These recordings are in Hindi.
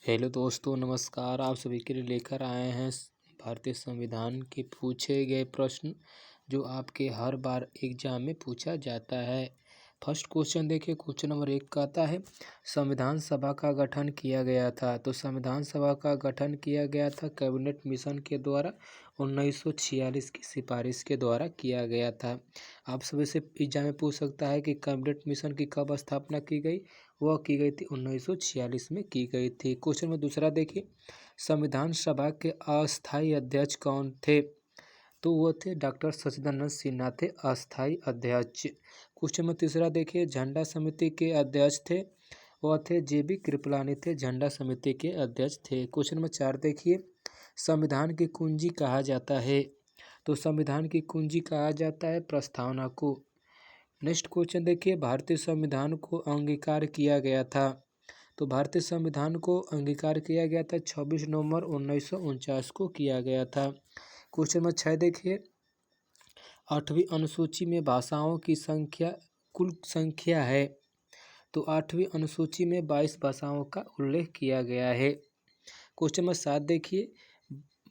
हेलो दोस्तों, नमस्कार। आप सभी के लिए लेकर आए हैं भारतीय संविधान के पूछे गए प्रश्न जो आपके हर बार एग्जाम में पूछा जाता है। फर्स्ट क्वेश्चन देखिए, क्वेश्चन नंबर 1 कहता है संविधान सभा का गठन किया गया था। तो संविधान सभा का गठन किया गया था कैबिनेट मिशन के द्वारा 1946 की सिफारिश के द्वारा किया गया था। आप सभी से एग्जाम में पूछ सकता है कि कैबिनेट मिशन की कब स्थापना की गई। वह की गई थी 1946 में की गई थी। क्वेश्चन में दूसरा देखिए, संविधान सभा के अस्थायी अध्यक्ष कौन थे। तो वो थे डॉक्टर सचिदानंद सिन्हा थे अस्थायी अध्यक्ष। क्वेश्चन में तीसरा देखिए, झंडा समिति के अध्यक्ष थे, वह थे JB कृपलानी थे झंडा समिति के अध्यक्ष थे। क्वेश्चन नंबर 4 देखिए, संविधान की कुंजी कहा जाता है। तो संविधान की कुंजी कहा जाता है प्रस्तावना को। नेक्स्ट क्वेश्चन देखिए, भारतीय संविधान को अंगीकार किया गया था। तो भारतीय संविधान को अंगीकार किया गया था 26 नवंबर 1949 को किया गया था। क्वेश्चन नंबर 6 देखिए, 8वीं अनुसूची में भाषाओं की संख्या कुल संख्या है। तो 8वीं अनुसूची में 22 भाषाओं का उल्लेख किया गया है। क्वेश्चन नंबर 7 देखिए,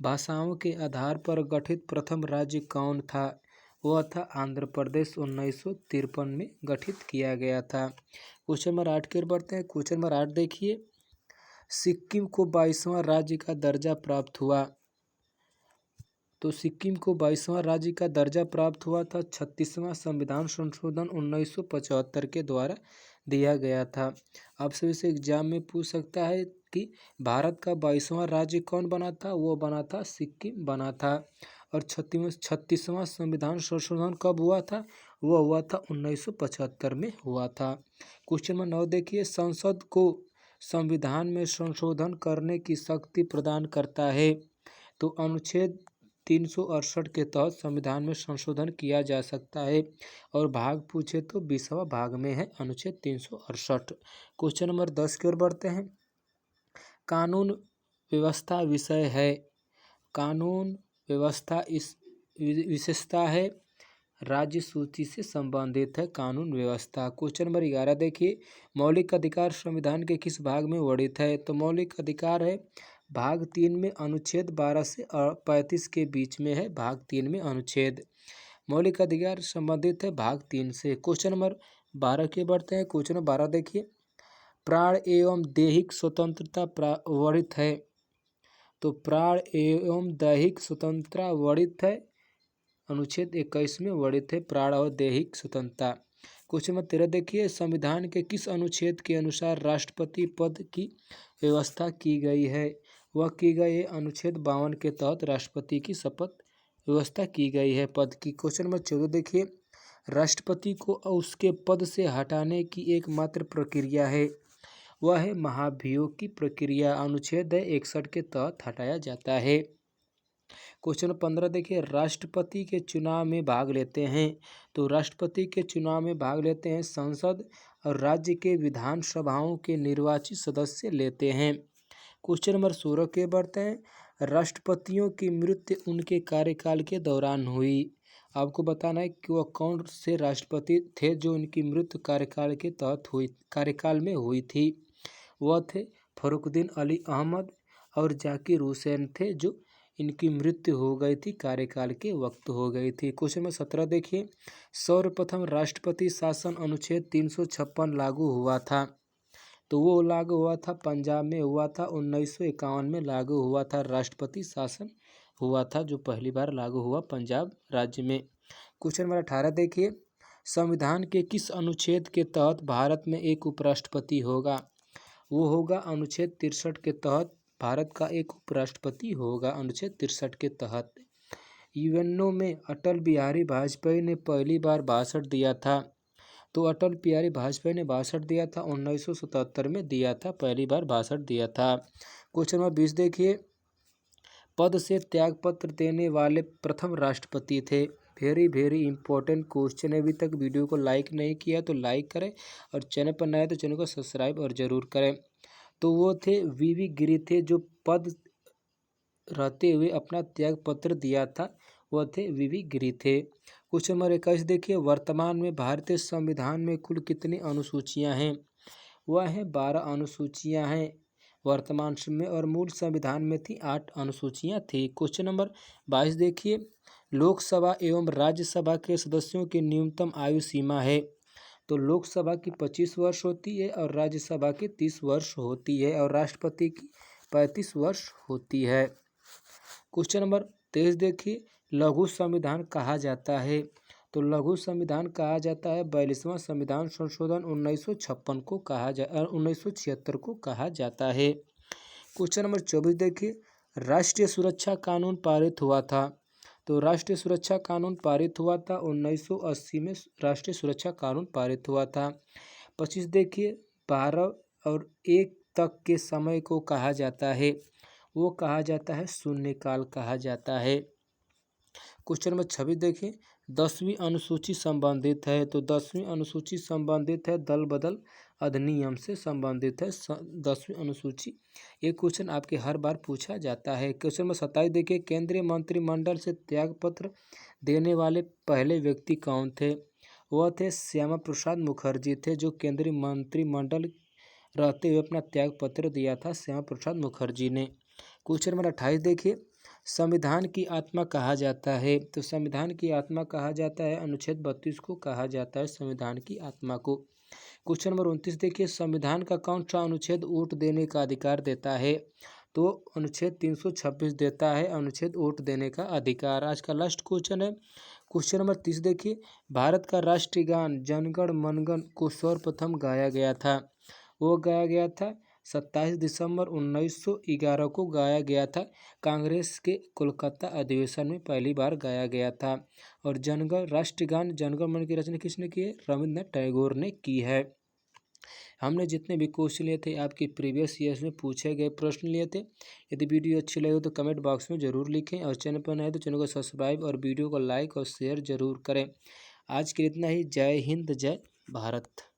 भाषाओं के आधार पर गठित प्रथम राज्य कौन था। वह था आंध्र प्रदेश। 1953 में गठित किया गया था। क्वेश्चन नंबर 8 की ओर बढ़ते हैं। क्वेश्चन नंबर 8 देखिए, सिक्किम को 22वां राज्य का दर्जा प्राप्त हुआ। तो सिक्किम को 22वां राज्य का दर्जा प्राप्त हुआ था 36वां संविधान संशोधन 1975 के द्वारा दिया गया था। आप सभी से एग्जाम में पूछ सकता है कि भारत का 22वां राज्य कौन बना था। वो बना था सिक्किम बना था। और 36वां संविधान संशोधन कब हुआ था। वह हुआ था 1975 में हुआ था। क्वेश्चन नंबर 9 देखिए, संसद को संविधान में संशोधन करने की शक्ति प्रदान करता है। तो अनुच्छेद 368 के तहत संविधान में संशोधन किया जा सकता है। और भाग पूछे तो 20वां भाग में है अनुच्छेद 368। क्वेश्चन नंबर 10 की ओर बढ़ते हैं। कानून व्यवस्था विषय है। कानून व्यवस्था इस विशेषता है, राज्य सूची से संबंधित है कानून व्यवस्था। क्वेश्चन नंबर 11 देखिए, मौलिक अधिकार संविधान के किस भाग में वर्णित है। तो मौलिक अधिकार है भाग 3 में अनुच्छेद 12 से 35 के बीच में है। भाग 3 में अनुच्छेद मौलिक अधिकार संबंधित है भाग 3 से। क्वेश्चन नंबर 12 के बढ़ते हैं। क्वेश्चन नंबर 12 देखिए, प्राण एवं दैहिक स्वतंत्रता वर्णित है। तो प्राण एवं दैहिक स्वतंत्रता वर्णित है अनुच्छेद 21 में वर्णित है प्राण और दैहिक स्वतंत्रता। क्वेश्चन नंबर 13 देखिए, संविधान के किस अनुच्छेद के अनुसार राष्ट्रपति पद की व्यवस्था की गई है। वह की गई है अनुच्छेद 52 के तहत राष्ट्रपति की शपथ व्यवस्था की गई है पद की। क्वेश्चन नंबर 14 देखिए, राष्ट्रपति को उसके पद से हटाने की एकमात्र प्रक्रिया है। वह है महाभियोग की प्रक्रिया। अनुच्छेद 61 के तहत हटाया जाता है। क्वेश्चन नंबर 15 देखिए, राष्ट्रपति के चुनाव में भाग लेते हैं। तो राष्ट्रपति के चुनाव में भाग लेते हैं संसद और राज्य के विधानसभाओं के निर्वाचित सदस्य लेते हैं। क्वेश्चन नंबर 16 के बढ़ते हैं। राष्ट्रपतियों की मृत्यु उनके कार्यकाल के दौरान हुई। आपको बताना है कि वह कौन से राष्ट्रपति थे जो उनकी मृत्यु कार्यकाल में हुई थी। वह थे फरुखुद्दीन अली अहमद और जाकिर हुसैन थे, जो इनकी मृत्यु हो गई थी कार्यकाल के वक्त हो गई थी। क्वेश्चन नंबर 17 देखिए, सर्वप्रथम राष्ट्रपति शासन अनुच्छेद 356 लागू हुआ था। तो वो लागू हुआ था पंजाब में हुआ था। 1951 में लागू हुआ था राष्ट्रपति शासन हुआ था, जो पहली बार लागू हुआ पंजाब राज्य में। क्वेश्चन नंबर 18 देखिए, संविधान के किस अनुच्छेद के तहत भारत में एक उपराष्ट्रपति होगा। वो होगा अनुच्छेद 63 के तहत भारत का एक उपराष्ट्रपति होगा अनुच्छेद 63 के तहत। यूएनओ में अटल बिहारी वाजपेयी ने पहली बार भाषण दिया था। तो अटल बिहारी वाजपेयी ने भाषण दिया था 1977 में दिया था, पहली बार भाषण दिया था। क्वेश्चन नंबर 20 देखिए, पद से त्यागपत्र देने वाले प्रथम राष्ट्रपति थे। वेरी इंपॉर्टेंट क्वेश्चन है। अभी तक वीडियो को लाइक नहीं किया तो लाइक करें और चैनल पर नए तो चैनल को सब्सक्राइब और जरूर करें। तो वो थे वीवी गिरी थे, जो पद रहते हुए अपना त्याग पत्र दिया था, वह थे वीवी गिरी थे। क्वेश्चन नंबर 21 देखिए, वर्तमान में भारतीय संविधान में कुल कितनी अनुसूचियां हैं। वह हैं 12 अनुसूचियां हैं। वर्तमान में और मूल संविधान में थी 8 अनुसूचियां थी। क्वेश्चन नंबर 22 देखिए, लोकसभा एवं राज्यसभा के सदस्यों की न्यूनतम आयु सीमा है। तो लोकसभा की 25 वर्ष होती है और राज्यसभा की 30 वर्ष होती है और राष्ट्रपति की 35 वर्ष होती है। क्वेश्चन नंबर 23 देखिए, लघु संविधान कहा जाता है। तो लघु संविधान कहा जाता है 42वां संविधान संशोधन 1956 को 1976 को कहा जाता है। क्वेश्चन नंबर 24 देखिए, राष्ट्रीय सुरक्षा कानून पारित हुआ था। तो राष्ट्रीय सुरक्षा कानून पारित हुआ था 1980 में राष्ट्रीय सुरक्षा कानून पारित हुआ था। 25 देखिए, 12 और 1 तक के समय को कहा जाता है, वो कहा जाता है शून्यकाल कहा जाता है। क्वेश्चन नंबर 26 देखिए, 10वीं अनुसूची संबंधित है। तो 10वीं अनुसूची संबंधित है दल बदल अधिनियम से संबंधित है 10वीं अनुसूची। ये क्वेश्चन आपके हर बार पूछा जाता है। क्वेश्चन नंबर 27 देखिए, केंद्रीय मंत्रिमंडल से त्यागपत्र देने वाले पहले व्यक्ति कौन थे? वह थे श्यामा प्रसाद मुखर्जी थे, जो केंद्रीय मंत्रिमंडल रहते हुए अपना त्यागपत्र दिया था श्यामा प्रसाद मुखर्जी ने। क्वेश्चन नंबर 28 देखिए, संविधान की आत्मा कहा जाता है। तो संविधान की आत्मा कहा जाता है अनुच्छेद 32 को कहा जाता है संविधान की आत्मा को। क्वेश्चन नंबर 29 देखिए, संविधान का कौन सा अनुच्छेद वोट देने का अधिकार देता है? तो अनुच्छेद 326 देता है अनुच्छेद वोट देने का अधिकार। आज का लास्ट क्वेश्चन है क्वेश्चन नंबर 30 देखिए, भारत का राष्ट्रीय गान जनगण मनगण को सर्वप्रथम गाया गया था। वो गाया गया था 27 दिसंबर 1911 को गाया गया था। कांग्रेस के कोलकाता अधिवेशन में पहली बार गाया गया था। और जनगण राष्ट्रगान जनगण मन की रचना किसने की है? रविंद्रनाथ टैगोर ने की है। हमने जितने भी क्वेश्चन लिए थे आपके प्रीवियस ईयर्स में पूछे गए प्रश्न लिए थे। यदि वीडियो अच्छी लगे तो कमेंट बॉक्स में ज़रूर लिखें और चैनल पर नए तो चैनल को सब्सक्राइब और वीडियो को लाइक और शेयर ज़रूर करें। आज के लिए इतना ही। जय हिंद, जय भारत।